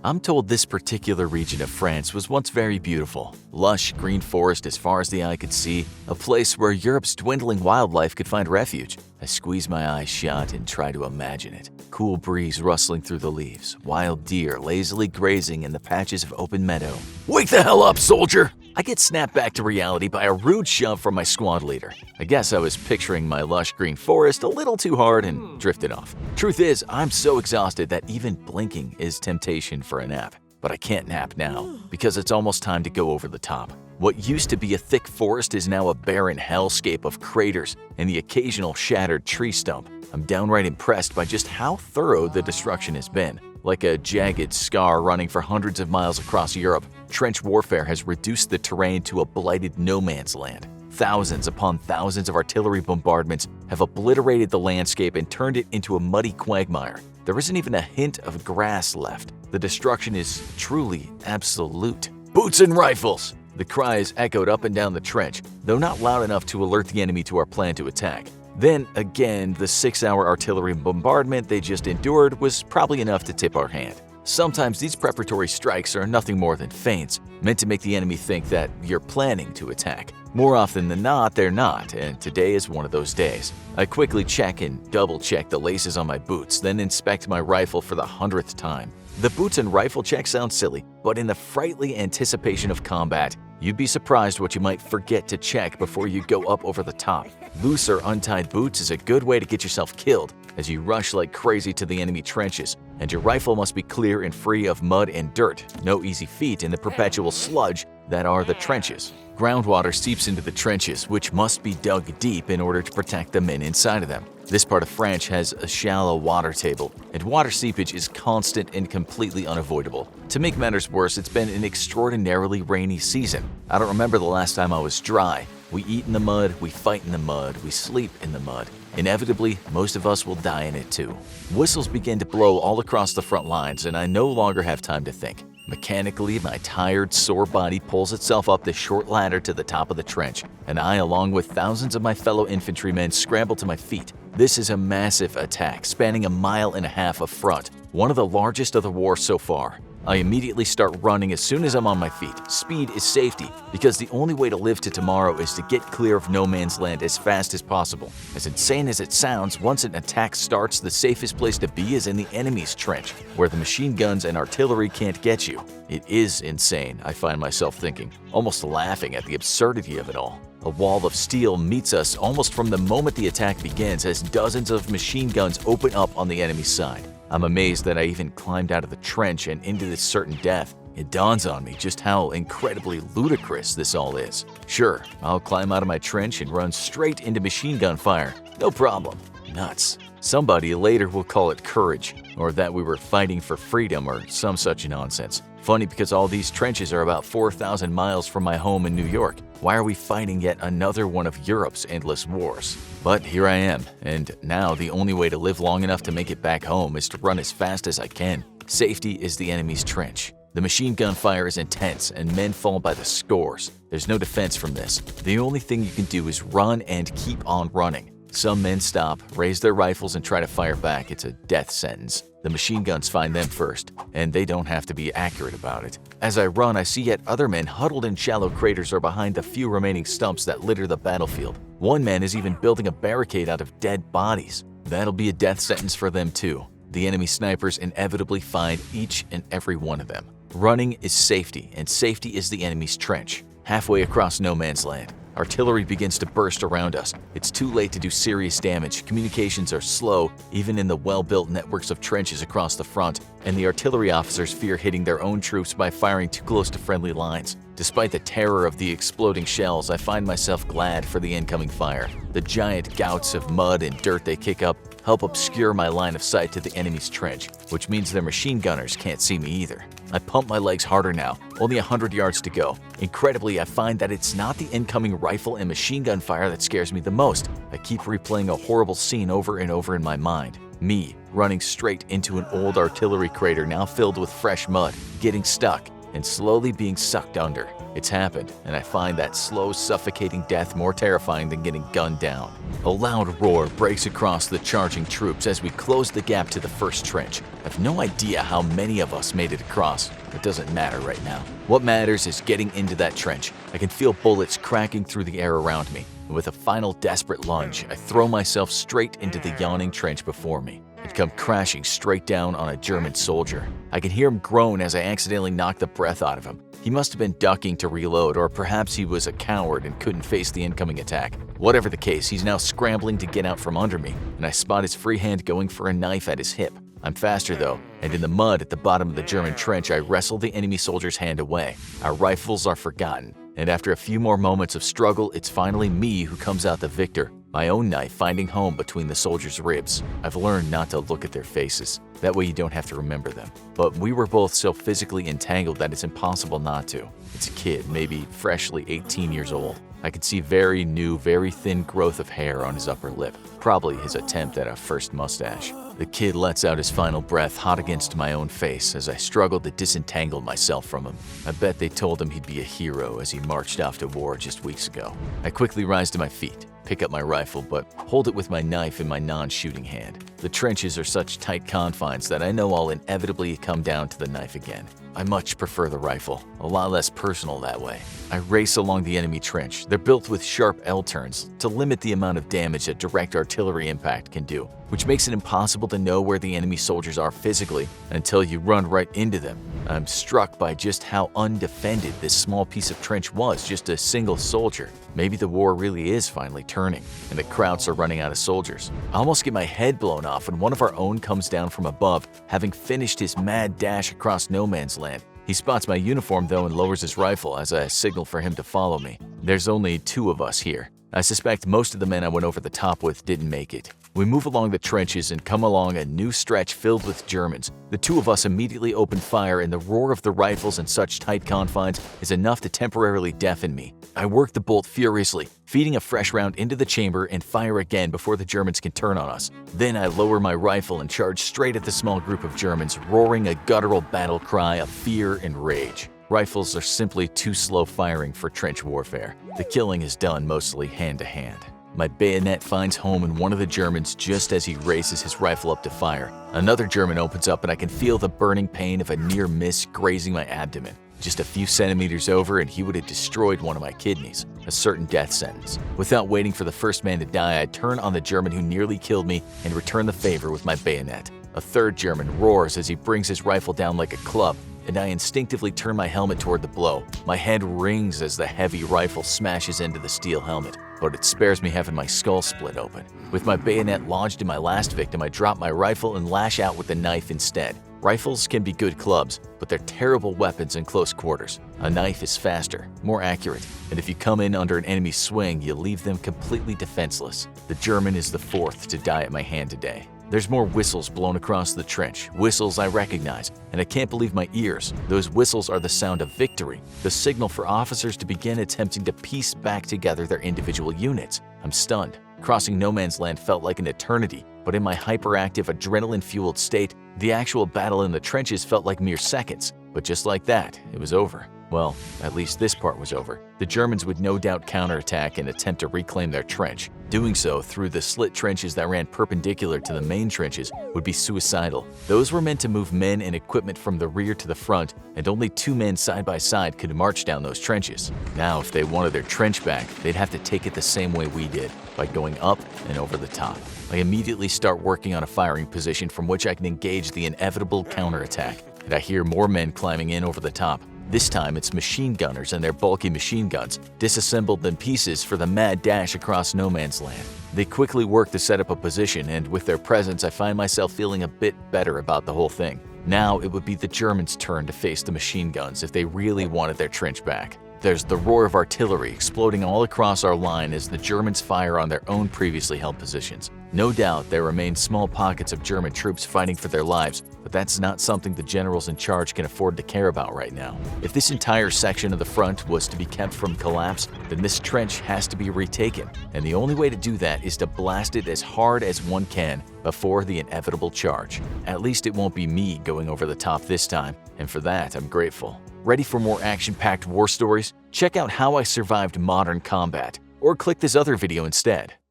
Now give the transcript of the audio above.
I'm told this particular region of France was once very beautiful. Lush green forest as far as the eye could see, a place where Europe's dwindling wildlife could find refuge. I squeeze my eyes shut and try to imagine it. Cool breeze rustling through the leaves, wild deer lazily grazing in the patches of open meadow. Wake the hell up, soldier! I get snapped back to reality by a rude shove from my squad leader. I guess I was picturing my lush green forest a little too hard and drifted off. Truth is, I'm so exhausted that even blinking is temptation for a nap. But I can't nap now, because it's almost time to go over the top. What used to be a thick forest is now a barren hellscape of craters and the occasional shattered tree stump. I'm downright impressed by just how thorough the destruction has been. Like a jagged scar running for hundreds of miles across Europe, trench warfare has reduced the terrain to a blighted no-man's land. Thousands upon thousands of artillery bombardments have obliterated the landscape and turned it into a muddy quagmire. There isn't even a hint of grass left. The destruction is truly absolute. Boots and rifles! The cries echoed up and down the trench, though not loud enough to alert the enemy to our plan to attack. Then again, the 6-hour artillery bombardment they just endured was probably enough to tip our hand. Sometimes these preparatory strikes are nothing more than feints, meant to make the enemy think that you're planning to attack. More often than not, they're not, and today is one of those days. I quickly check and double-check the laces on my boots, then inspect my rifle for the 100th time. The boots and rifle check sound silly, but in the frightly anticipation of combat, you'd be surprised what you might forget to check before you go up over the top. Loose or untied boots is a good way to get yourself killed as you rush like crazy to the enemy trenches, and your rifle must be clear and free of mud and dirt, no easy feat in the perpetual sludge that are the trenches. Groundwater seeps into the trenches, which must be dug deep in order to protect the men inside of them. This part of France has a shallow water table, and water seepage is constant and completely unavoidable. To make matters worse, it's been an extraordinarily rainy season. I don't remember the last time I was dry. We eat in the mud, we fight in the mud, we sleep in the mud. Inevitably, most of us will die in it too. Whistles begin to blow all across the front lines, and I no longer have time to think. Mechanically, my tired, sore body pulls itself up the short ladder to the top of the trench, and I, along with thousands of my fellow infantrymen, scramble to my feet. This is a massive attack spanning 1.5 miles of front, one of the largest of the war so far. I immediately start running as soon as I'm on my feet. Speed is safety, because the only way to live to tomorrow is to get clear of no man's land as fast as possible. As insane as it sounds, once an attack starts, the safest place to be is in the enemy's trench, where the machine guns and artillery can't get you. It is insane, I find myself thinking, almost laughing at the absurdity of it all. A wall of steel meets us almost from the moment the attack begins as dozens of machine guns open up on the enemy's side. I'm amazed that I even climbed out of the trench and into this certain death. It dawns on me just how incredibly ludicrous this all is. Sure, I'll climb out of my trench and run straight into machine gun fire. No problem. Nuts. Somebody later will call it courage, or that we were fighting for freedom or some such nonsense. Funny because all these trenches are about 4,000 miles from my home in New York. Why are we fighting yet another one of Europe's endless wars? But here I am, and now the only way to live long enough to make it back home is to run as fast as I can. Safety is the enemy's trench. The machine gun fire is intense, and men fall by the scores. There's no defense from this. The only thing you can do is run and keep on running. Some men stop, raise their rifles, and try to fire back. It's a death sentence. The machine guns find them first, and they don't have to be accurate about it. As I run, I see yet other men huddled in shallow craters or behind the few remaining stumps that litter the battlefield. One man is even building a barricade out of dead bodies. That'll be a death sentence for them too. The enemy snipers inevitably find each and every one of them. Running is safety, and safety is the enemy's trench. Halfway across no man's land, artillery begins to burst around us. It's too late to do serious damage. Communications are slow, even in the well-built networks of trenches across the front, and the artillery officers fear hitting their own troops by firing too close to friendly lines. Despite the terror of the exploding shells, I find myself glad for the incoming fire. The giant gouts of mud and dirt they kick up help obscure my line of sight to the enemy's trench, which means their machine gunners can't see me either. I pump my legs harder now, only 100 yards to go. Incredibly, I find that it's not the incoming rifle and machine gun fire that scares me the most. I keep replaying a horrible scene over and over in my mind. Me, running straight into an old artillery crater now filled with fresh mud, getting stuck, and slowly being sucked under. It's happened, and I find that slow, suffocating death more terrifying than getting gunned down. A loud roar breaks across the charging troops as we close the gap to the first trench. I have no idea how many of us made it across. It doesn't matter right now. What matters is getting into that trench. I can feel bullets cracking through the air around me, and with a final desperate lunge, I throw myself straight into the yawning trench before me. I'd come crashing straight down on a German soldier. I can hear him groan as I accidentally knock the breath out of him. He must have been ducking to reload, or perhaps he was a coward and couldn't face the incoming attack. Whatever the case, he's now scrambling to get out from under me, and I spot his free hand going for a knife at his hip. I'm faster though, and in the mud at the bottom of the German trench, I wrestle the enemy soldier's hand away. Our rifles are forgotten, and after a few more moments of struggle, it's finally me who comes out the victor, my own knife finding home between the soldier's ribs. I've learned not to look at their faces. That way you don't have to remember them. But we were both so physically entangled that it's impossible not to. It's a kid, maybe freshly 18 years old. I could see very new, very thin growth of hair on his upper lip, probably his attempt at a first mustache. The kid lets out his final breath hot against my own face as I struggled to disentangle myself from him. I bet they told him he'd be a hero as he marched off to war just weeks ago. I quickly rise to my feet, pick up my rifle, but hold it with my knife in my non-shooting hand. The trenches are such tight confines that I know I'll inevitably come down to the knife again. I much prefer the rifle, a lot less personal that way. I race along the enemy trench. They're built with sharp L-turns to limit the amount of damage that direct artillery impact can do, which makes it impossible to know where the enemy soldiers are physically until you run right into them. I'm struck by just how undefended this small piece of trench was, just a single soldier. Maybe the war really is finally turning, and the Krauts are running out of soldiers. I almost get my head blown off when one of our own comes down from above, having finished his mad dash across no man's land. He spots my uniform though and lowers his rifle as I signal for him to follow me. There's only 2 of us here. I suspect most of the men I went over the top with didn't make it. We move along the trenches and come along a new stretch filled with Germans. The 2 of us immediately open fire, and the roar of the rifles in such tight confines is enough to temporarily deafen me. I work the bolt furiously, feeding a fresh round into the chamber and fire again before the Germans can turn on us. Then I lower my rifle and charge straight at the small group of Germans, roaring a guttural battle cry of fear and rage. Rifles are simply too slow firing for trench warfare. The killing is done mostly hand to hand. My bayonet finds home in one of the Germans just as he raises his rifle up to fire. Another German opens up and I can feel the burning pain of a near miss grazing my abdomen. Just a few centimeters over and he would have destroyed one of my kidneys, a certain death sentence. Without waiting for the first man to die, I turn on the German who nearly killed me and return the favor with my bayonet. A third German roars as he brings his rifle down like a club, and I instinctively turn my helmet toward the blow. My head rings as the heavy rifle smashes into the steel helmet, but it spares me having my skull split open. With my bayonet lodged in my last victim, I drop my rifle and lash out with the knife instead. Rifles can be good clubs, but they're terrible weapons in close quarters. A knife is faster, more accurate, and if you come in under an enemy's swing, you leave them completely defenseless. The German is the 4th to die at my hand today. There's more whistles blown across the trench, whistles I recognize, and I can't believe my ears. Those whistles are the sound of victory, the signal for officers to begin attempting to piece back together their individual units. I'm stunned. Crossing no man's land felt like an eternity, but in my hyperactive, adrenaline-fueled state, the actual battle in the trenches felt like mere seconds. But just like that, it was over. Well, at least this part was over. The Germans would no doubt counterattack and attempt to reclaim their trench. Doing so through the slit trenches that ran perpendicular to the main trenches would be suicidal. Those were meant to move men and equipment from the rear to the front, and only 2 men side by side could march down those trenches. Now, if they wanted their trench back, they'd have to take it the same way we did, by going up and over the top. I immediately start working on a firing position from which I can engage the inevitable counterattack, and I hear more men climbing in over the top. This time it's machine gunners and their bulky machine guns, disassembled in pieces for the mad dash across no man's land. They quickly work to set up a position, and with their presence I find myself feeling a bit better about the whole thing. Now it would be the Germans' turn to face the machine guns if they really wanted their trench back. There's the roar of artillery exploding all across our line as the Germans fire on their own previously held positions. No doubt there remain small pockets of German troops fighting for their lives, but that's not something the generals in charge can afford to care about right now. If this entire section of the front was to be kept from collapse, then this trench has to be retaken, and the only way to do that is to blast it as hard as one can before the inevitable charge. At least it won't be me going over the top this time, and for that I'm grateful. Ready for more action-packed war stories? Check out How I Survived Modern Combat, or click this other video instead.